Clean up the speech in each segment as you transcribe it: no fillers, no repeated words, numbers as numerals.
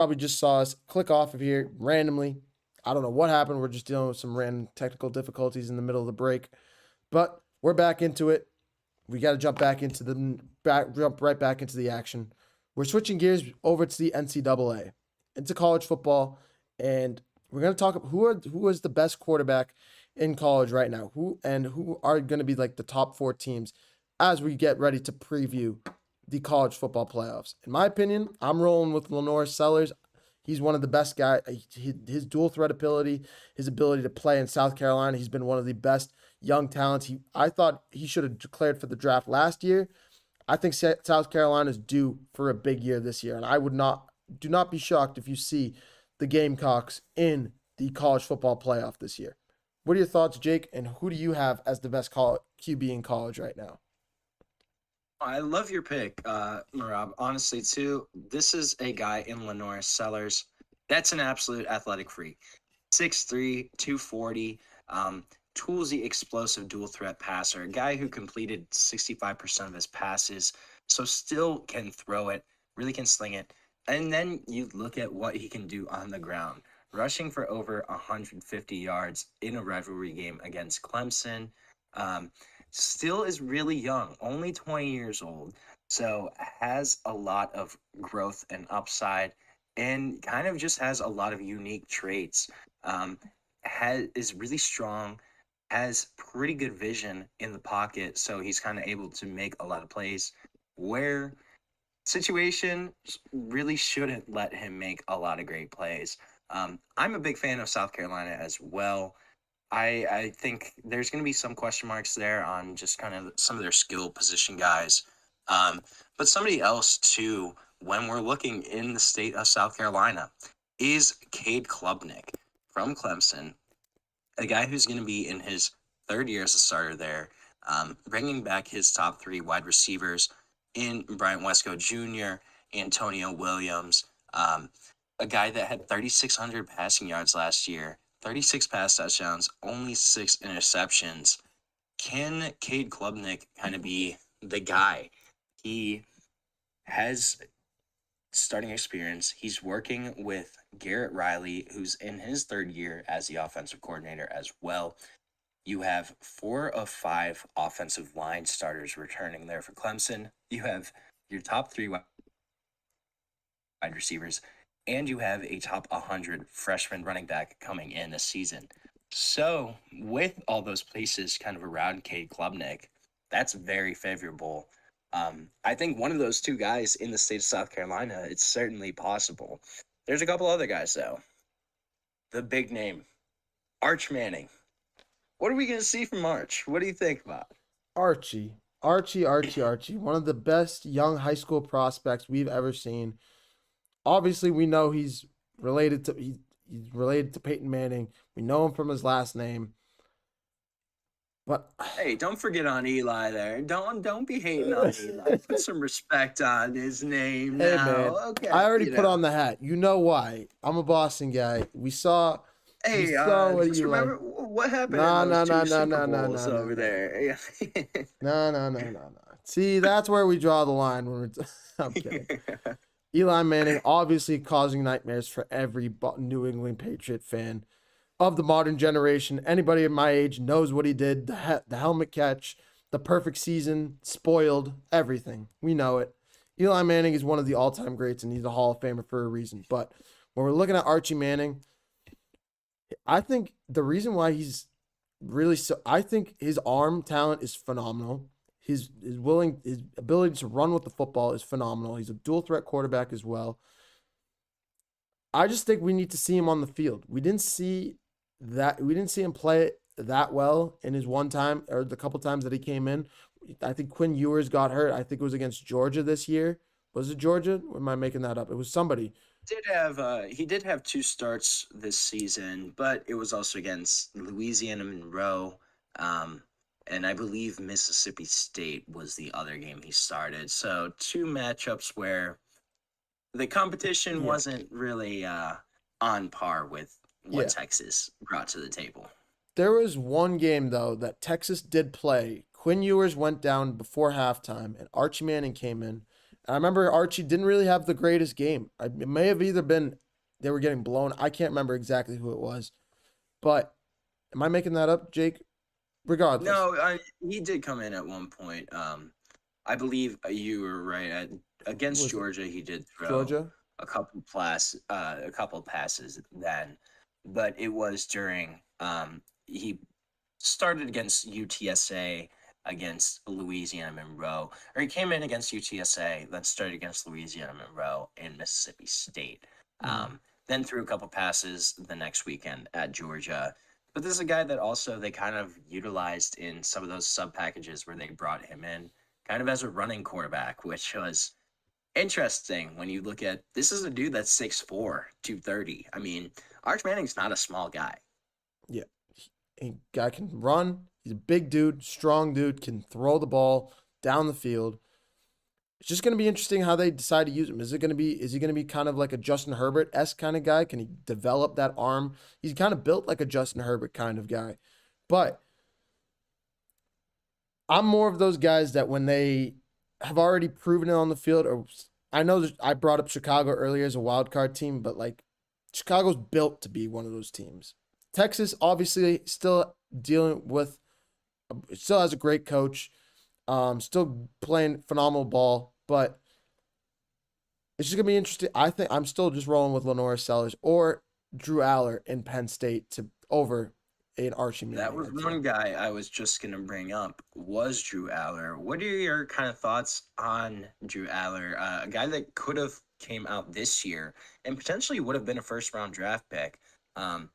Probably just saw us click off of here randomly. I don't know what happened. We're just dealing with some random technical difficulties in the middle of the break, but we're back into it. We got to jump right back into the action. We're switching gears over to the NCAA, into college football, and we're going to talk about who is the best quarterback in college right now, who are going to be like the top four teams as we get ready to preview the college football playoffs. In my opinion, I'm rolling with Lenore Sellers. He's one of the best guys. His dual threat ability, his ability to play in South Carolina, he's been one of the best young talents. I thought he should have declared for the draft last year. I think South Carolina is due for a big year this year, and do not be shocked if you see the Gamecocks in the college football playoff this year. What are your thoughts, Jake? And who do you have as the best QB in college right now? I love your pick, Marab. Honestly, too, this is a guy in Lenore Sellers. That's an absolute athletic freak. 6'3", 240, toolsy, explosive dual threat passer. A guy who completed 65% of his passes, so still can throw it, really can sling it. And then you look at what he can do on the ground. Rushing for over 150 yards in a rivalry game against Clemson. Still is really young, only 20 years old, so has a lot of growth and upside, and kind of just has a lot of unique traits. Is really strong, has pretty good vision in the pocket, so he's kind of able to make a lot of plays where situation really shouldn't let him make a lot of great plays. I'm a big fan of South Carolina as well. I think there's going to be some question marks there on just kind of some of their skill position guys. But somebody else, too, when we're looking in the state of South Carolina, is Cade Klubnik from Clemson, a guy who's going to be in his third year as a starter there, bringing back his top three wide receivers in Bryant Wesco Jr., Antonio Williams, a guy that had 3,600 passing yards last year, 36 pass touchdowns, only 6 interceptions. Can Cade Klubnik kind of be the guy? He has starting experience. He's working with Garrett Riley, who's in his third year as the offensive coordinator as well. You have 4 of 5 offensive line starters returning there for Clemson. You have your top 3 wide receivers, and you have a top 100 freshman running back coming in this season. So with all those places kind of around Cade Klubnik, that's very favorable. I think one of those two guys in the state of South Carolina, it's certainly possible. There's a couple other guys, though. The big name, Arch Manning. What are we going to see from Arch? What do you think about? Archie. Archie. One of the best young high school prospects we've ever seen. Obviously, we know he's related to Peyton Manning. We know him from his last name. But hey, don't forget on Eli there. Don't be hating on Eli. Put some respect on his name hey, now. man, Okay. I already put on the hat. You know why? I'm a Boston guy. We saw what just remember what happened in those two Super Bowls over there. No. See, that's where we draw the line when we're. I'm kidding. Eli Manning obviously causing nightmares for every New England Patriot fan of the modern generation. Anybody at my age knows what he did. The helmet catch, the perfect season, spoiled, everything. We know it. Eli Manning is one of the all-time greats, and he's a Hall of Famer for a reason. But when we're looking at Archie Manning, I think the reason why he's I think his arm talent is phenomenal. His ability to run with the football is phenomenal. He's a dual threat quarterback as well. I just think we need to see him on the field. We didn't see him play that well in his one time or the couple times that he came in. I think Quinn Ewers got hurt. I think it was against Georgia this year. Was it Georgia? Or am I making that up? It was somebody. He did have 2 starts this season, but it was also against Louisiana Monroe, and I believe Mississippi State was the other game he started. So 2 matchups where the competition wasn't really on par with what Texas brought to the table. There was one game, though, that Texas did play. Quinn Ewers went down before halftime, and Archie Manning came in. And I remember Archie didn't really have the greatest game. It may have either been they were getting blown. I can't remember exactly who it was. But am I making that up, Jake? Regardless, No, he did come in at one point. I believe you were right. Against was it Georgia, he did throw Georgia? a couple passes then, but it was during he started against UTSA, against Louisiana Monroe, or he came in against UTSA, then started against Louisiana Monroe and Mississippi State. Mm. Then threw a couple passes the next weekend at Georgia. But this is a guy that also they kind of utilized in some of those sub packages where they brought him in kind of as a running quarterback, which was interesting when you look at this is a dude that's 6'4", 230. I mean, Arch Manning's not a small guy. Yeah, guy can run. He's a big dude, strong dude, can throw the ball down the field. It's just going to be interesting how they decide to use him. Is he going to be kind of like a Justin Herbert-esque kind of guy? Can he develop that arm? He's kind of built like a Justin Herbert kind of guy. But I'm more of those guys that when they have already proven it on the field, or I know that I brought up Chicago earlier as a wild card team, but like Chicago's built to be one of those teams. Texas obviously still dealing with, still has a great coach, still playing phenomenal ball, but it's just gonna be interesting. I think I'm still just rolling with Lenore Sellers or Drew Aller in Penn State to over an Archie That Manning. was I'd say. one guy I was just gonna bring up was Drew Aller. What are your kind of thoughts on Drew Aller, a guy that could have came out this year and potentially would have been a first round draft pick? Um,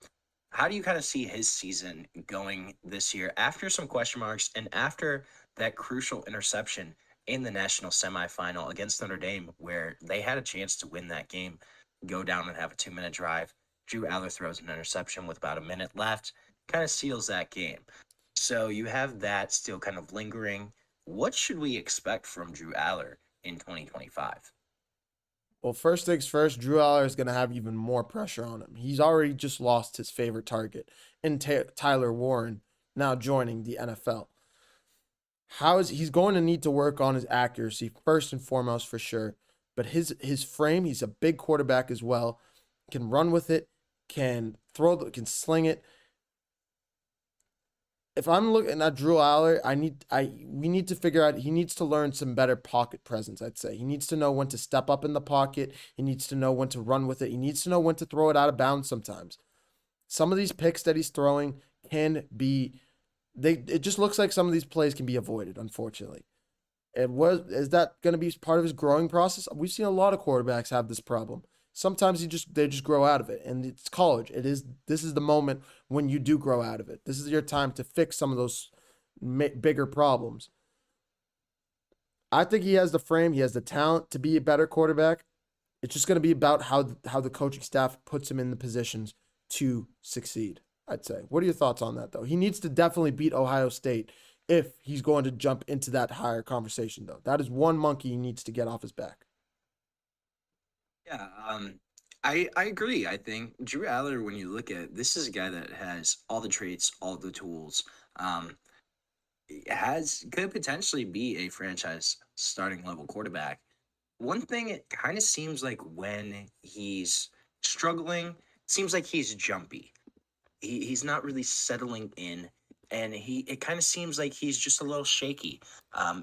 how do you kind of see his season going this year after some question marks and after that crucial interception in the national semifinal against Notre Dame, where they had a chance to win that game, go down and have a 2 minute drive? Drew Aller throws an interception with about a minute left, kind of seals that game. So you have that still kind of lingering. What should we expect from Drew Aller in 2025? Well, first things first, Drew Aller is going to have even more pressure on him. He's already just lost his favorite target in Tyler Warren, now joining the NFL. He's going to need to work on his accuracy first and foremost for sure. But his frame, he's a big quarterback as well. Can run with it, can sling it. If I'm looking at Drew Aller, we need to figure out he needs to learn some better pocket presence, I'd say. He needs to know when to step up in the pocket, he needs to know when to run with it, he needs to know when to throw it out of bounds sometimes. Some of these picks that he's throwing can be it just looks like some of these plays can be avoided, unfortunately. Is that going to be part of his growing process? We've seen a lot of quarterbacks have this problem. Sometimes they just grow out of it, and it's college. This is the moment when you do grow out of it. This is your time to fix some of those bigger problems. I think he has the frame, he has the talent to be a better quarterback. It's just going to be about how the coaching staff puts him in the positions to succeed, I'd say. What are your thoughts on that, though? He needs to definitely beat Ohio State if he's going to jump into that higher conversation, though. That is one monkey he needs to get off his back. Yeah, I agree. I think Drew Aller, when you look at it, this is a guy that has all the traits, all the tools. Um, could potentially be a franchise starting level quarterback. One thing it kind of seems like when he's struggling, seems like he's jumpy. He's not really settling in, and it kind of seems like he's just a little shaky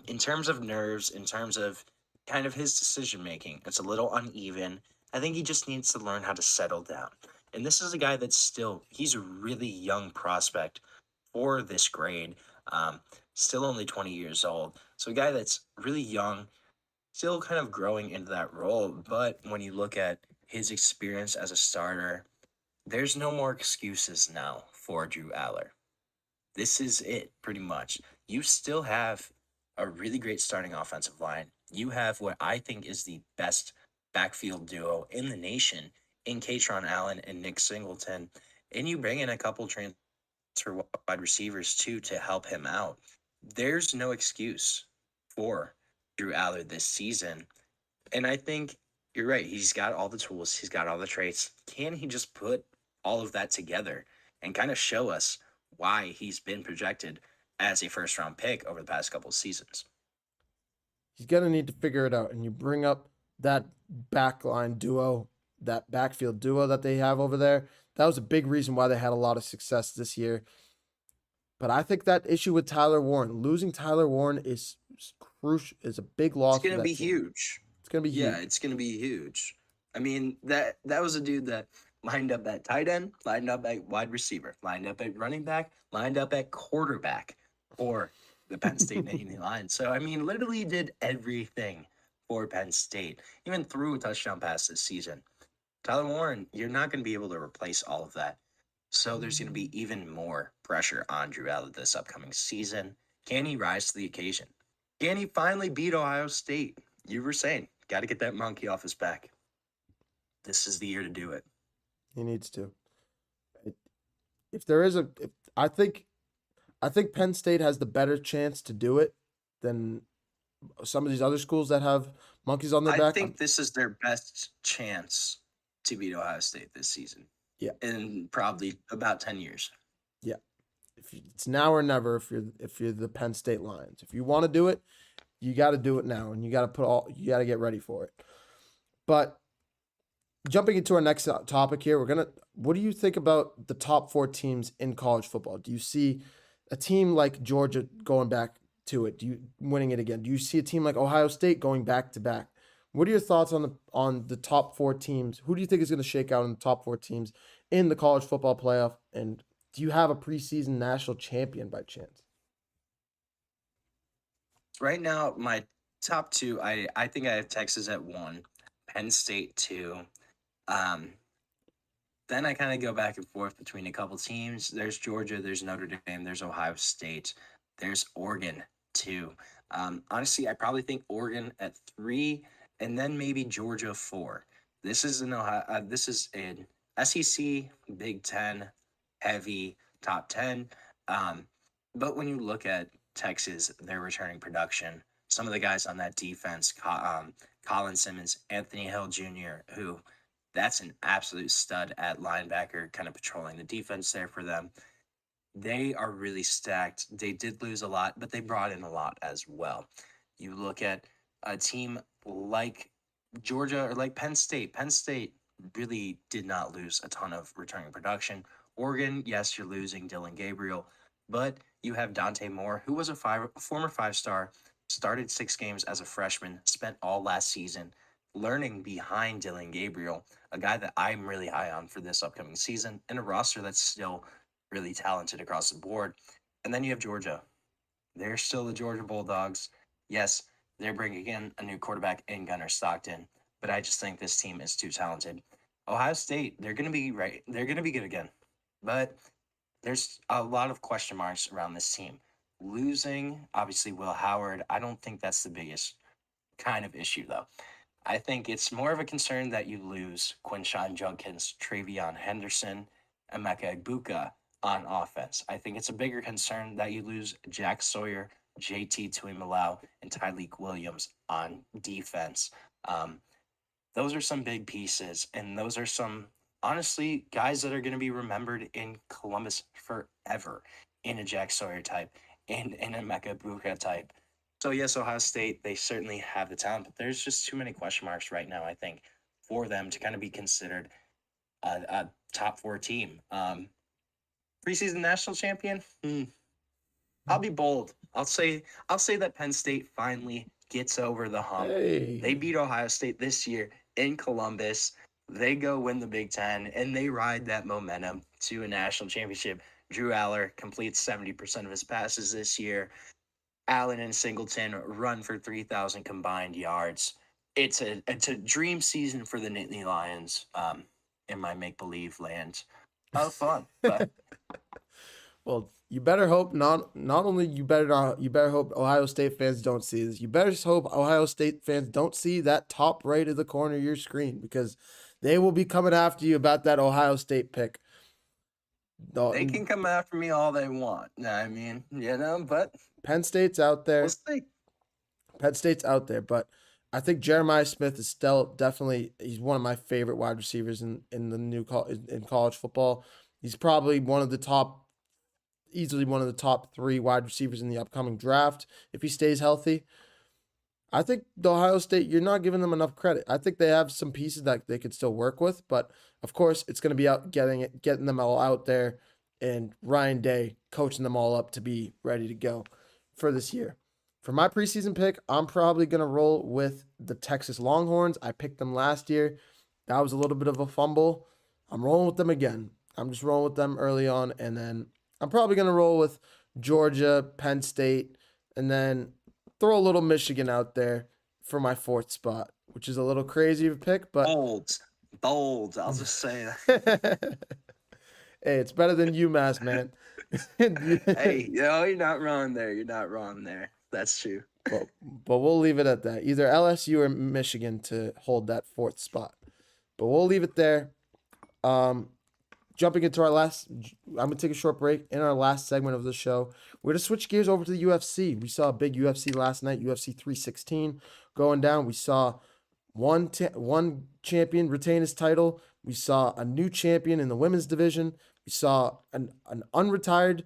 in terms of nerves, in terms of kind of his decision making. It's a little uneven. I think he just needs to learn how to settle down. And this is a guy that's he's a really young prospect for this grade, um, still only 20 years old. So a guy that's really young, still kind of growing into that role. But when you look at his experience as a starter, there's no more excuses now for Drew Aller. This is it, pretty much. You still have a really great starting offensive line. You have what I think is the best backfield duo in the nation in Katron Allen and Nick Singleton. And you bring in a couple transfer wide receivers too to help him out. There's no excuse for Drew Aller this season. And I think you're right. He's got all the tools, he's got all the traits. Can he just put all of that together and kind of show us why he's been projected as a first round pick over the past couple of seasons? He's going to need to figure it out. And you bring up that backline duo, that backfield duo that they have over there. That was a big reason why they had a lot of success this year. But I think that issue with Tyler Warren, losing Tyler Warren is crucial, is a big It's loss for gonna that be team. huge. It's going to be Yeah, huge. it's gonna be huge. I mean, that was a dude that lined up at tight end, lined up at wide receiver, lined up at running back, lined up at quarterback for the Penn State Nittany Lions. So I mean, literally did everything for Penn State. Even threw a touchdown pass this season. Tyler Warren, you're not going to be able to replace all of that. So there's going to be even more pressure on Drew Allen this upcoming season. Can he rise to the occasion? Can he finally beat Ohio State? You were saying, got to get that monkey off his back. This is the year to do it. He needs to. If there is I think Penn State has the better chance to do it than some of these other schools that have monkeys on their I back. think this is their best chance to beat Ohio State this season. Yeah. In probably about 10 years. Yeah. It's now or never if you're the Penn State Lions. If you want to do it, you got to do it now, and you got to get ready for it. But jumping into our next topic here, what do you think about the top 4 teams in college football? Do you see a team like Georgia going back to it? Do you winning it again? Do you see a team like Ohio State going back to back? What are your thoughts on the top 4 teams? Who do you think is going to shake out in the top 4 teams in the college football playoff? And do you have a preseason national champion by chance? Right now, my top 2, I think I have Texas at 1, Penn State 2. Then I kind of go back and forth between a couple teams. There's Georgia, there's Notre Dame, there's Ohio State, there's Oregon 2. Honestly, I probably think Oregon at 3, and then maybe Georgia 4. This is an SEC Big Ten heavy top 10. But when you look at Texas, their returning production, some of the guys on that defense, Colin Simmons, Anthony Hill Jr., who that's an absolute stud at linebacker, kind of patrolling the defense there for them. They are really stacked. They did lose a lot, but they brought in a lot as well. You look at a team like Georgia or like Penn State. Penn State really did not lose a ton of returning production. Oregon, yes, you're losing Dylan Gabriel, but you have Dante Moore, who was a former 5-star, started 6 games as a freshman, spent all last season learning behind Dylan Gabriel, a guy that I'm really high on for this upcoming season, and a roster that's still really talented across the board. And then you have Georgia. They're still the Georgia Bulldogs. Yes, they're bringing in a new quarterback in Gunnar Stockton, but I just think this team is too talented. Ohio State, they're going to be right. They're going to be good again, but there's a lot of question marks around this team. Losing, obviously, Will Howard, I don't think that's the biggest kind of issue, though. I think it's more of a concern that you lose Quinshawn Junkins, Travion Henderson, and Emeka Egbuka on offense. I think it's a bigger concern that you lose Jack Sawyer, JT Tuimalau, and Tyleek Williams on defense. Those are some big pieces, and those are some, honestly, guys that are going to be remembered in Columbus forever in a Jack Sawyer type, and in a Emeka Egbuka type. So, yes, Ohio State, they certainly have the talent, but there's just too many question marks right now, I think, for them to kind of be considered a top 4 team. Preseason national champion? I'll be bold. I'll say that Penn State finally gets over the hump. Hey. They beat Ohio State this year in Columbus. They go win the Big Ten, and they ride that momentum to a national championship. Drew Aller completes 70% of his passes this year. Allen and Singleton run for 3,000 combined yards. It's a dream season for the Nittany Lions in my make-believe land. Of fun. But Well, you better hope not only you better hope Ohio State fans don't see this. You better hope Ohio State fans don't see that top right of the corner of your screen, because they will be coming after you about that Ohio State pick. they can come after me all they want. I mean, but Penn State's out there. we'll see. Penn State's out there, but I think Jeremiah Smith is still definitely, he's one of my favorite wide receivers in in college football. He's probably easily one of the top 3 wide receivers in the upcoming draft if he stays healthy. I think the Ohio State, you're not giving them enough credit. I think they have some pieces that they could still work with, but of course, it's going to be out getting them all out there, and Ryan Day coaching them all up to be ready to go for this year. For my preseason pick, I'm probably going to roll with the Texas Longhorns. I picked them last year. That was a little bit of a fumble. I'm rolling with them again. I'm just rolling with them early on, and then I'm probably going to roll with Georgia, Penn State, and then throw a little Michigan out there for my fourth spot, which is a little crazy of a pick, but Bold. I'll just say hey, it's better than UMass, man. Hey, you're not wrong there. You're not wrong there. That's true. But we'll leave it at that. Either LSU or Michigan to hold that fourth spot. But we'll leave it there. Jumping into our last, I'm going to take a short break. In our last segment of the show, we're going to switch gears over to the UFC. We saw a big UFC last night, UFC 316 going down. We saw one champion retain his title. We saw a new champion in the women's division. We saw an unretired,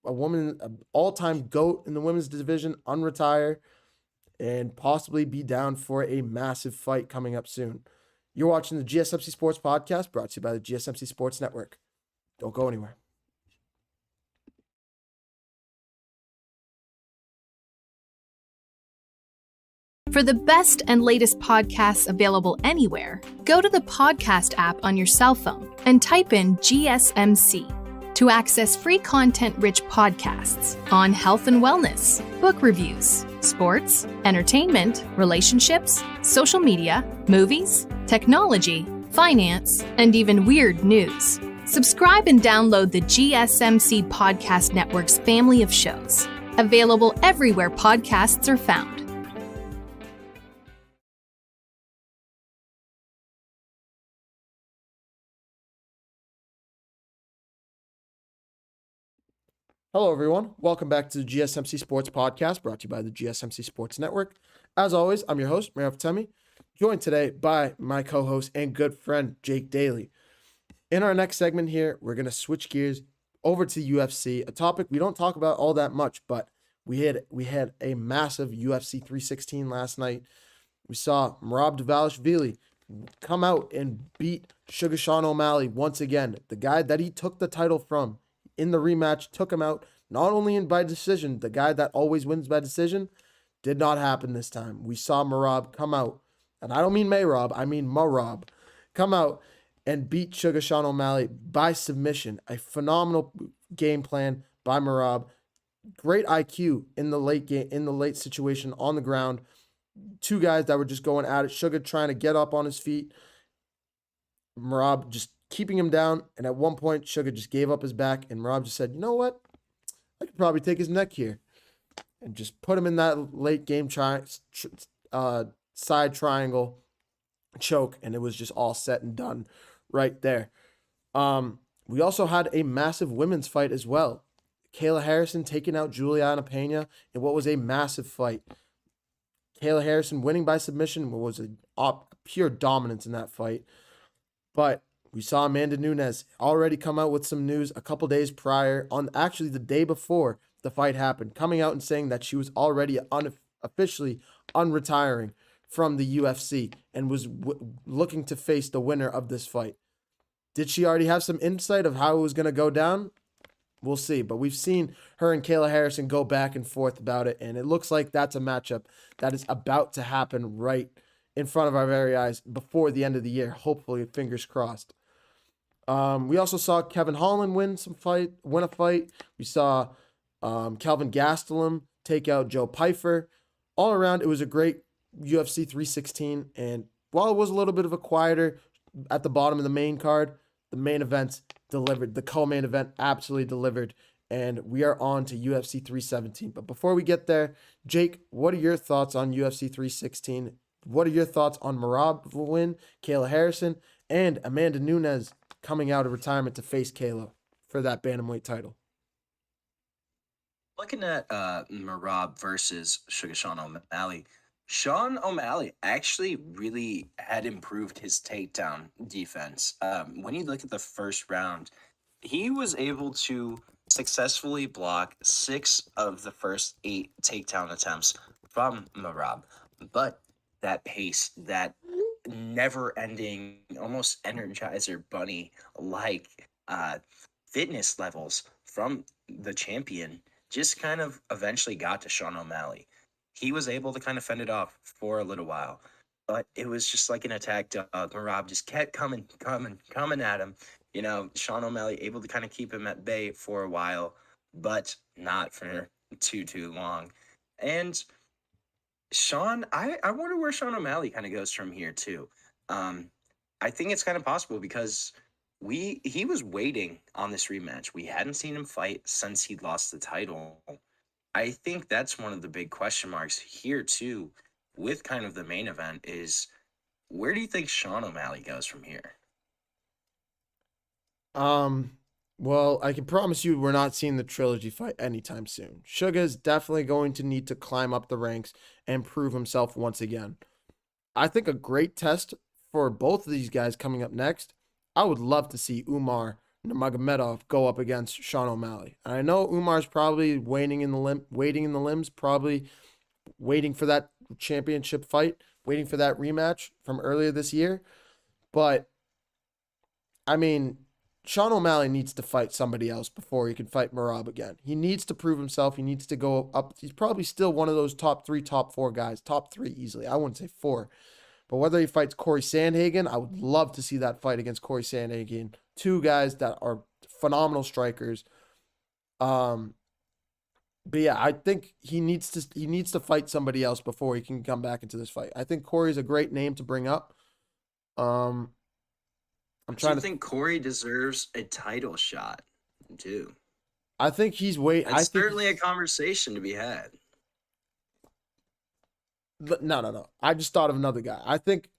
a woman, an all-time GOAT in the women's division, unretire, and possibly be down for a massive fight coming up soon. You're watching the GSMC Sports Podcast, brought to you by the GSMC Sports Network. Don't go anywhere. For the best and latest podcasts available anywhere, go to the podcast app on your cell phone and type in GSMC to access free content-rich podcasts on health and wellness, book reviews, sports, entertainment, relationships, social media, movies, technology, finance, and even weird news. Subscribe and download the GSMC Podcast Network's family of shows, available everywhere podcasts are found. Hello, everyone. Welcome back to the GSMC Sports Podcast, brought to you by the GSMC Sports Network. As always, I'm your host, Marav Temi, joined today by my co-host and good friend, Jake Daly. In our next segment here, we're going to switch gears over to UFC, a topic we don't talk about all that much, but we had a massive UFC 316 last night. We saw Merab Dvalishvili come out and beat Sugar Sean O'Malley once again, the guy that he took the title from. In the rematch, took him out, not only by decision, the guy that always wins by decision, did not happen this time. We saw Merab come out, and I don't mean Merab, I mean Merab, come out and beat Sugar Sean O'Malley by submission. A phenomenal game plan by Merab. Great IQ in the late game, in the late situation on the ground. Two guys that were just going at it. Sugar trying to get up on his feet. Merab just keeping him down, and at one point, Sugar just gave up his back, and Merab just said, you know what? I could probably take his neck here, and just put him in that late game side triangle choke, and it was just all set and done right there. We also had a massive women's fight as well. Kayla Harrison taking out Juliana Pena in what was a massive fight. Kayla Harrison winning by submission was a pure dominance in that fight. But we saw Amanda Nunes already come out with some news a couple days prior, on actually the day before the fight happened, coming out and saying that she was already officially unretiring from the UFC and was looking to face the winner of this fight. Did she already have some insight of how it was going to go down? We'll see. But we've seen her and Kayla Harrison go back and forth about it, and it looks like that's a matchup that is about to happen right in front of our very eyes before the end of the year. Hopefully, fingers crossed. We also saw Kevin Holland win a fight. We saw Kelvin Gastelum take out Joe Pyfer. All around, it was a great UFC 316. And while it was a little bit of a quieter at the bottom of the main card, the main event delivered. The co-main event absolutely delivered. And we are on to UFC 317. But before we get there, Jake, what are your thoughts on UFC 316? What are your thoughts on Merab win, Kayla Harrison, and Amanda Nunes coming out of retirement to face Kayla for that bantamweight title? Looking at Merab versus Sugar Sean O'Malley, Sean O'Malley actually really had improved his takedown defense. When you look at the first round, he was able to successfully block 6 of the first 8 takedown attempts from Marab, but that pace, that never-ending, almost Energizer Bunny like fitness levels from the champion just kind of eventually got to Sean O'Malley. He was able to kind of fend it off for a little while, but it was just like an attack dog. Marab just kept coming at him. Sean O'Malley able to kind of keep him at bay for a while, but not for too long. And Sean, I wonder where Sean O'Malley kind of goes from here too. I think it's kind of possible because he was waiting on this rematch. We hadn't seen him fight since he lost the title. I think that's one of the big question marks here too, with kind of the main event is where do you think Sean O'Malley goes from here? Well, I can promise you we're not seeing the trilogy fight anytime soon. Suga is definitely going to need to climb up the ranks and prove himself once again. I think a great test for both of these guys coming up next, I would love to see Umar Nurmagomedov go up against Sean O'Malley. And I know Umar's probably waiting in the limbs, probably waiting for that championship fight, waiting for that rematch from earlier this year. But I mean, Sean O'Malley needs to fight somebody else before he can fight Merab again. He needs to prove himself. He needs to go up. He's probably still one of those top 3, top 4 guys. Top 3 easily. I wouldn't say 4. But whether he fights Corey Sandhagen, I would love to see that fight against Corey Sandhagen. 2 guys that are phenomenal strikers. But yeah, I think he needs to fight somebody else before he can come back into this fight. I think Corey's a great name to bring up. Do you think Corey deserves a title shot too? I think he's wait. It's certainly a conversation to be had. No. I just thought of another guy. I think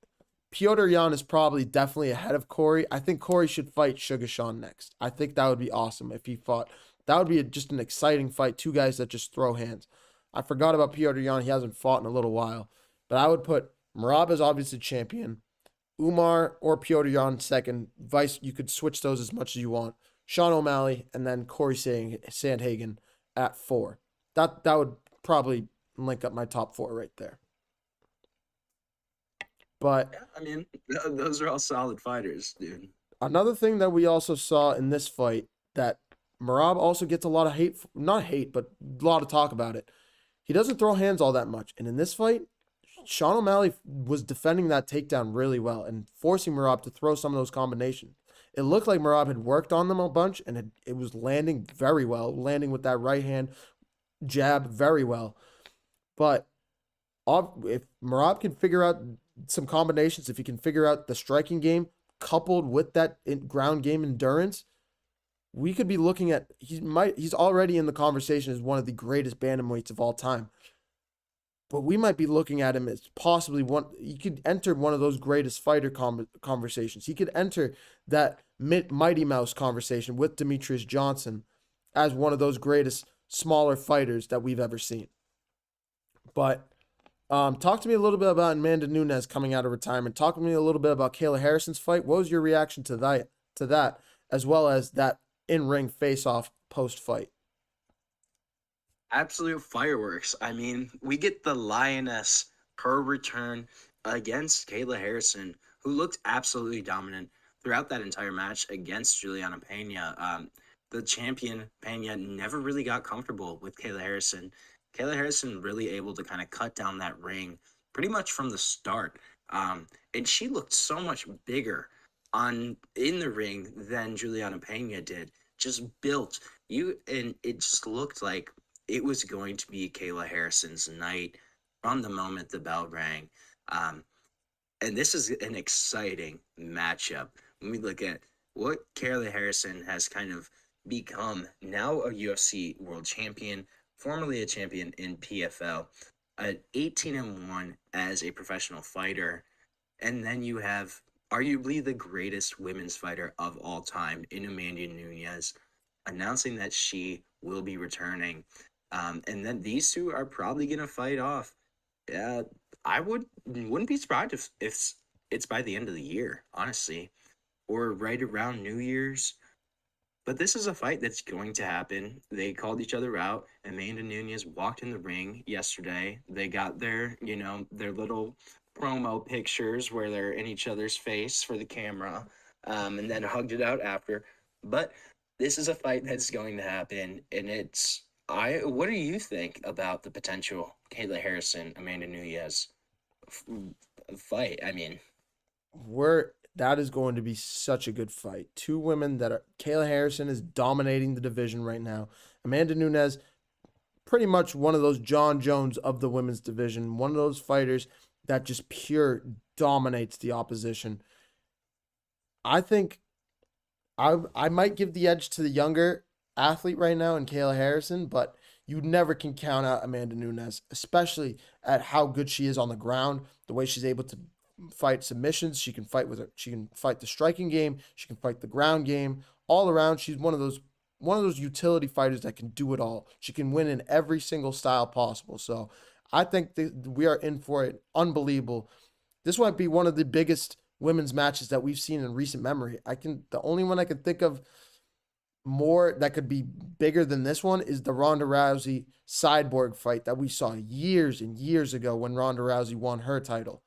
Piotr Jan is probably definitely ahead of Corey. I think Corey should fight Sugar Sean next. I think that would be awesome if he fought. That would be just an exciting fight. 2 guys that just throw hands. I forgot about Piotr Jan. He hasn't fought in a little while. But I would put Merab as obviously champion. Umar or Piotr Jan second. You could switch those as much as you want. Sean O'Malley and then Corey Sandhagen at 4. That would probably link up my top 4 right there. But yeah, I mean, those are all solid fighters, dude. Another thing that we also saw in this fight that Merab also gets a lot of hate, not hate, but a lot of talk about it. He doesn't throw hands all that much. And in this fight, Sean O'Malley was defending that takedown really well and forcing Merab to throw some of those combinations. It looked like Merab had worked on them a bunch and it was landing very well, landing with that right hand jab very well. But if Merab can figure out some combinations, if he can figure out the striking game coupled with that ground game endurance, we could be looking at he's already in the conversation as one of the greatest bantamweights of all time. But we might be looking at him as possibly he could enter one of those greatest fighter conversations. He could enter that Mighty Mouse conversation with Demetrius Johnson as one of those greatest smaller fighters that we've ever seen. But talk to me a little bit about Amanda Nunes coming out of retirement. Talk to me a little bit about Kayla Harrison's fight. What was your reaction to that, as well as that in-ring face-off post-fight? Absolute fireworks. I mean, we get the Lioness, her return against Kayla Harrison, who looked absolutely dominant throughout that entire match against Juliana Pena. The champion, Pena, never really got comfortable with Kayla Harrison. Kayla Harrison really able to kind of cut down that ring pretty much from the start. And she looked so much bigger in the ring than Juliana Pena did. Just built. And it just looked like it was going to be Kayla Harrison's night from the moment the bell rang. And this is an exciting matchup. When we look at what Kayla Harrison has kind of become, now a UFC world champion, formerly a champion in PFL, at 18-1 as a professional fighter. And then you have arguably the greatest women's fighter of all time in Amanda Nunes announcing that she will be returning. And then these two are probably going to fight off. I wouldn't be surprised if it's by the end of the year, honestly, or right around New Year's. But this is a fight that's going to happen. They called each other out. Amanda Nunes walked in the ring yesterday. They got their little promo pictures where they're in each other's face for the camera, and then hugged it out after. But this is a fight that's going to happen, and what do you think about the potential Kayla Harrison, Amanda Nunes fight? I mean, That is going to be such a good fight. Two women that are Kayla Harrison is dominating the division right now. Amanda Nunes, pretty much one of those John Jones of the women's division, one of those fighters that just pure dominates the opposition. I think I might give the edge to the younger athlete right now in Kayla Harrison, but you never can count out Amanda Nunes, especially at how good she is on the ground, the way she's able to fight submissions. She can fight with her. She can fight the striking game. She can fight the ground game. All around, she's one of those utility fighters that can do it all. She can win in every single style possible. So I think that we are in for it. Unbelievable. This might be one of the biggest women's matches that we've seen in recent memory. The only one I can think of more that could be bigger than this one is the Ronda Rousey Cyborg fight that we saw years and years ago when Ronda Rousey won her title.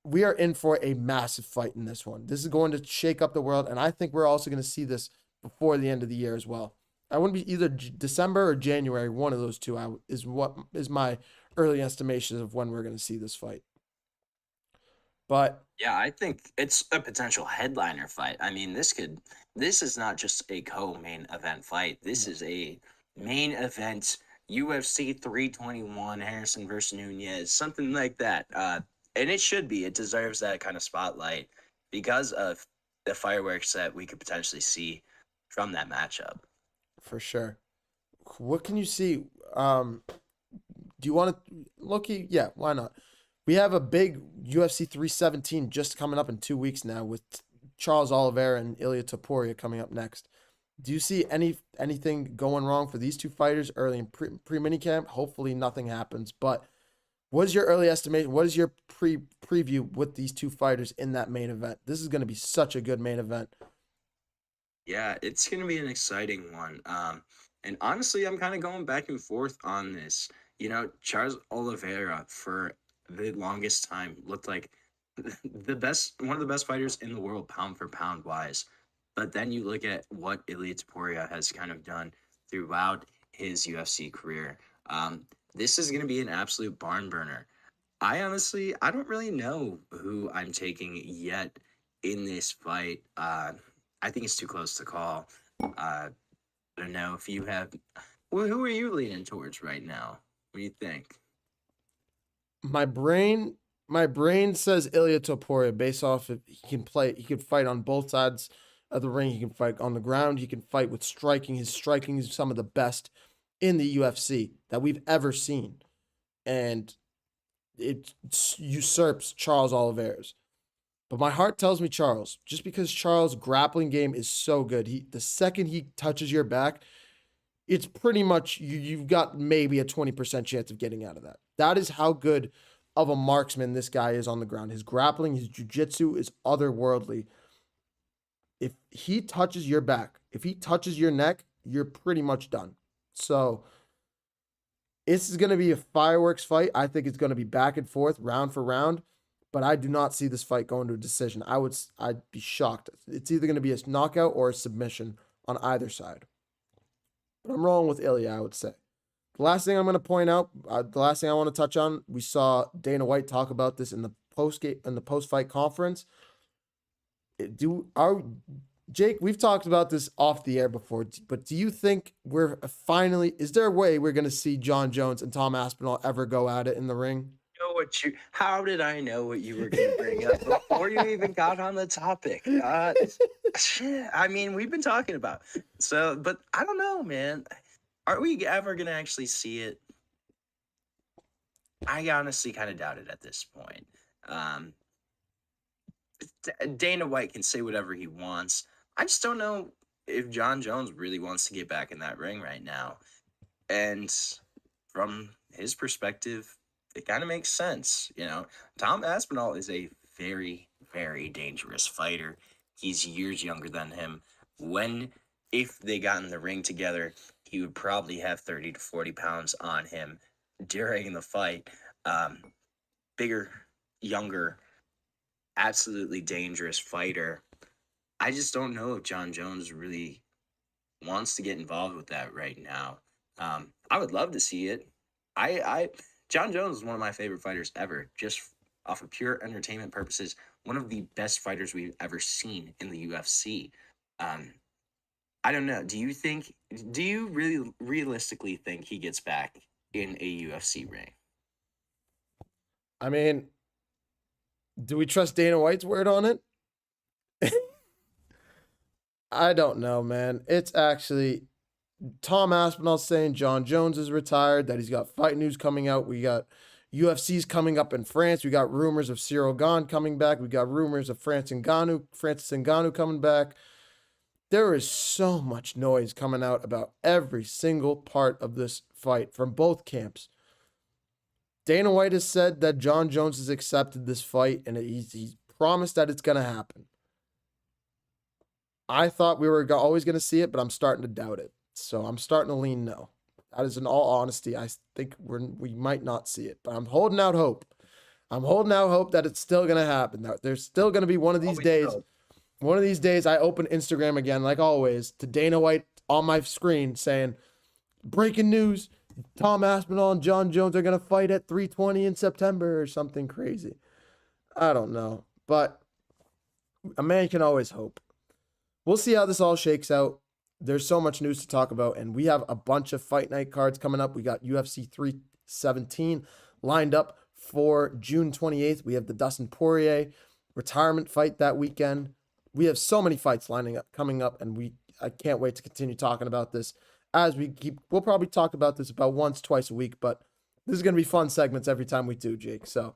We are in for a massive fight in this one. This is going to shake up the world, and I think we're also going to see this before the end of the year as well. I wouldn't be either December or January. One of those two is what is my early estimation of when we're going to see this fight. But yeah, I think it's a potential headliner fight. I mean, this is not just a co-main event fight. This is a main event UFC 321 Harrison versus Nunez, something like that. And it should be. It deserves that kind of spotlight because of the fireworks that we could potentially see from that matchup. for sure, what can you see? Do you want to Loki? Yeah, why not? We have a big UFC 317 just coming up in 2 weeks now with Charles Oliveira and Ilia Topuria coming up next. Do you see anything going wrong for these two fighters early in pre minicamp? Hopefully nothing happens. But what is your early estimation? What is your preview with these two fighters in that main event? This is going to be such a good main event. Yeah, it's going to be an exciting one. And honestly, I'm kind of going back and forth on this. Charles Oliveira for the longest time looked like one of the best fighters in the world, pound for pound wise. But then you look at what Ilia Topuria has kind of done throughout his UFC career. This is going to be an absolute barn burner. I don't really know who I'm taking yet in this fight. I think it's too close to call. I don't know if you have. Well, who are you leaning towards right now? What do you think? My brain says Ilia Topuria based off if he can fight on both sides of the ring. He can fight on the ground. He can fight with striking. His striking is some of the best in the UFC that we've ever seen. And it usurps Charles Oliveira's. But my heart tells me Charles, just because Charles' grappling game is so good. The second he touches your back, it's pretty much you've got maybe a 20% chance of getting out of that. That is how good of a marksman this guy is on the ground. His grappling, his jiu-jitsu is otherworldly. If he touches your back, if he touches your neck, you're pretty much done. So this is going to be a fireworks fight. I think it's going to be back and forth, round for round. But I do not see this fight going to a decision. I'd be shocked. It's either going to be a knockout or a submission on either side. But I'm rolling with Ilya, I would say. The last thing I'm going to point out, the last thing I want to touch on, we saw Dana White talk about this in the post-fight conference. Jake, we've talked about this off the air before, but do you think is there a way we're going to see John Jones and Tom Aspinall ever go at it in the ring? How did I know what you were going to bring up before you even got on the topic? I mean, we've been talking about it. So, but I don't know, man. Are we ever going to actually see it? I honestly kind of doubt it at this point. Dana White can say whatever he wants. I just don't know if John Jones really wants to get back in that ring right now. And from his perspective, it kind of makes sense. Tom Aspinall is a very, very dangerous fighter. He's years younger than him. if they got in the ring together, he would probably have 30 to 40 pounds on him during the fight. Bigger, younger, absolutely dangerous fighter. I just don't know if John Jones really wants to get involved with that right now. I would love to see it. John Jones is one of my favorite fighters ever, just off of pure entertainment purposes. One of the best fighters we've ever seen in the UFC. I don't know. Do you really realistically think he gets back in a UFC ring? I mean, do we trust Dana White's word on it? I don't know, man. It's actually Tom Aspinall saying John Jones is retired, that he's got fight news coming out. We got UFC's coming up in France. We got rumors of Cyril Gane coming back. We got rumors of Francis Ngannou coming back. There is so much noise coming out about every single part of this fight from both camps. Dana White has said that John Jones has accepted this fight, and he's promised that it's going to happen. I thought we were always going to see it, but I'm starting to doubt it. So I'm starting to lean no. That is, in all honesty, I think we might not see it, but I'm holding out hope. I'm holding out hope that it's still going to happen. There's still going to be one of these days. One of these days, I open Instagram again, like always, to Dana White on my screen saying, breaking news, Tom Aspinall and John Jones are going to fight at 320 in September or something crazy. I don't know, but a man can always hope. We'll see how this all shakes out. There's so much news to talk about, and we have a bunch of fight night cards coming up. We got UFC 317 lined up for June 28th. We have the Dustin Poirier retirement fight that weekend. We have so many fights coming up, and I can't wait to continue talking about this as we'll probably talk about this about once, twice a week, but this is going to be fun segments every time we do, Jake. So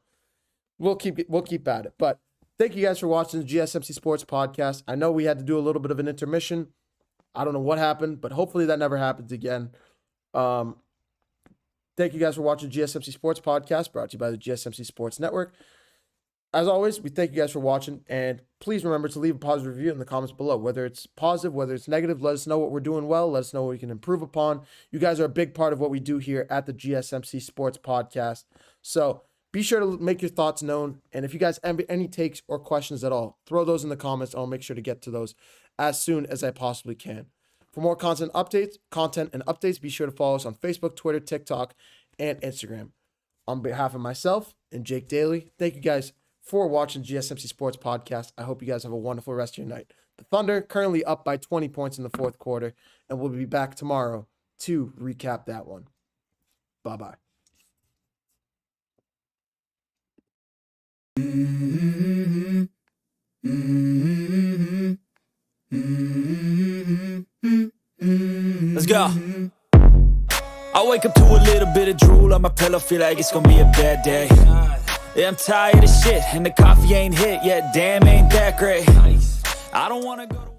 we'll keep at it. But thank you guys for watching the GSMC Sports Podcast. I know we had to do a little bit of an intermission. I don't know what happened, but hopefully that never happens again. Thank you guys for watching GSMC Sports Podcast, brought to you by the GSMC Sports Network. As always, we thank you guys for watching, and please remember to leave a positive review in the comments below. Whether it's positive, whether it's negative, let us know what we're doing well. Let us know what we can improve upon. You guys are a big part of what we do here at the GSMC Sports Podcast. So be sure to make your thoughts known, and if you guys have any takes or questions at all, throw those in the comments. I'll make sure to get to those as soon as I possibly can. For more content and updates, be sure to follow us on Facebook, Twitter, TikTok, and Instagram. On behalf of myself and Jake Daly, thank you guys for watching GSMC Sports Podcast. I hope you guys have a wonderful rest of your night. The Thunder currently up by 20 points in the fourth quarter, and we'll be back tomorrow to recap that one. Bye-bye. Let's go. I wake up to a little bit of drool on my pillow, feel like it's gonna be a bad day. Yeah, I'm tired of shit, and the coffee ain't hit yet, damn, ain't that great. I don't wanna go to